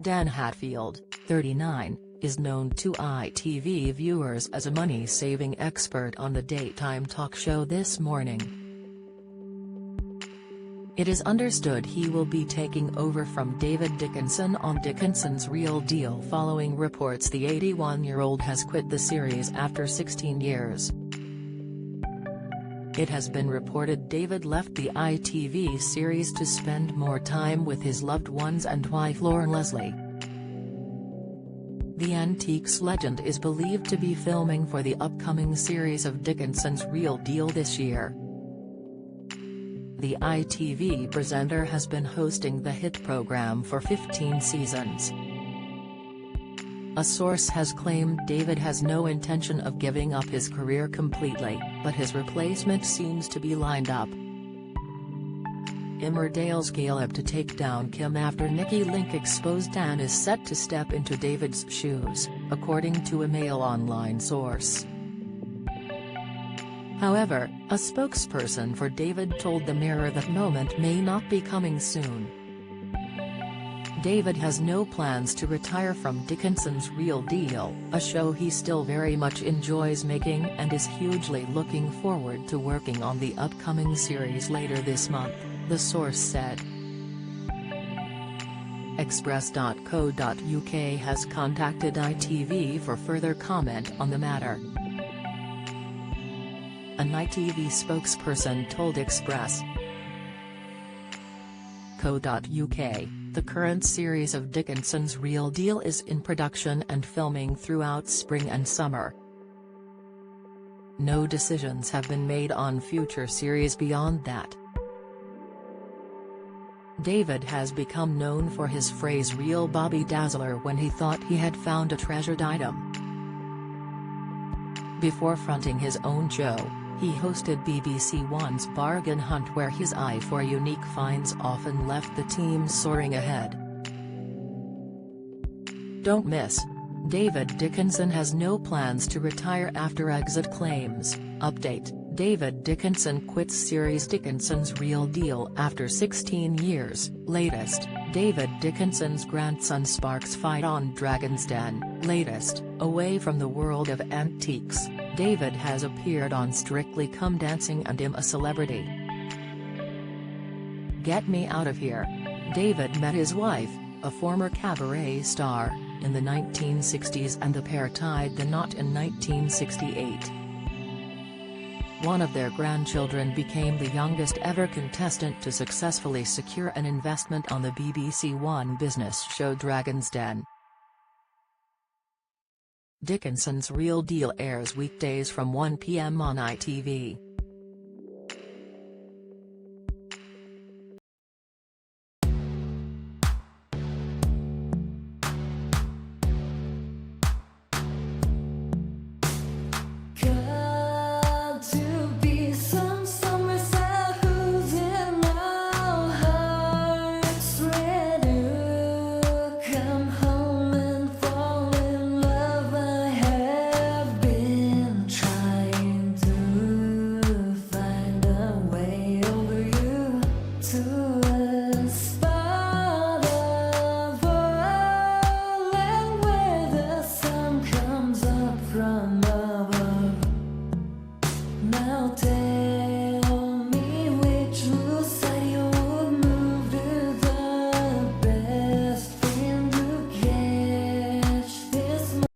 Dan Hatfield, 39, is known to ITV viewers as a money-saving expert on the daytime talk show This Morning. It is understood he will be taking over from David Dickinson on Dickinson's Real Deal following reports the 81-year-old has quit the series after 16 years. It has been reported David left the ITV series to spend more time with his loved ones and wife Lauren Leslie. The Antiques legend is believed to be filming for the upcoming series of Dickinson's Real Deal this year. The ITV presenter has been hosting the hit program for 15 seasons. A source has claimed David has no intention of giving up his career completely, but his replacement seems to be lined up. Emmerdale's Caleb to take down Kim after Nikki Link exposed Dan is set to step into David's shoes, according to a Mail Online source. However, a spokesperson for David told the Mirror that moment may not be coming soon. David has no plans to retire from Dickinson's Real Deal, a show he still very much enjoys making and is hugely looking forward to working on the upcoming series later this month, the source said. Express.co.uk has contacted ITV for further comment on the matter. An ITV spokesperson told Express.co.uk, the current series of Dickinson's Real Deal is in production and filming throughout spring and summer. No decisions have been made on future series beyond that. David has become known for his phrase "real Bobby Dazzler" when he thought he had found a treasured item. Before fronting his own show, he hosted BBC One's Bargain Hunt where his eye for unique finds often left the team soaring ahead. Don't miss. David Dickinson has no plans to retire after exit claims. Update: David Dickinson quits series Dickinson's Real Deal after 16 years. Latest: David Dickinson's grandson sparks fight on Dragon's Den. Latest: away from the world of antiques, David has appeared on Strictly Come Dancing and I'm a Celebrity. Get me out of here. David met his wife, a former cabaret star, in the 1960s and the pair tied the knot in 1968. One of their grandchildren became the youngest ever contestant to successfully secure an investment on the BBC One business show Dragon's Den. Dickinson's Real Deal airs weekdays from 1 p.m. on ITV. Now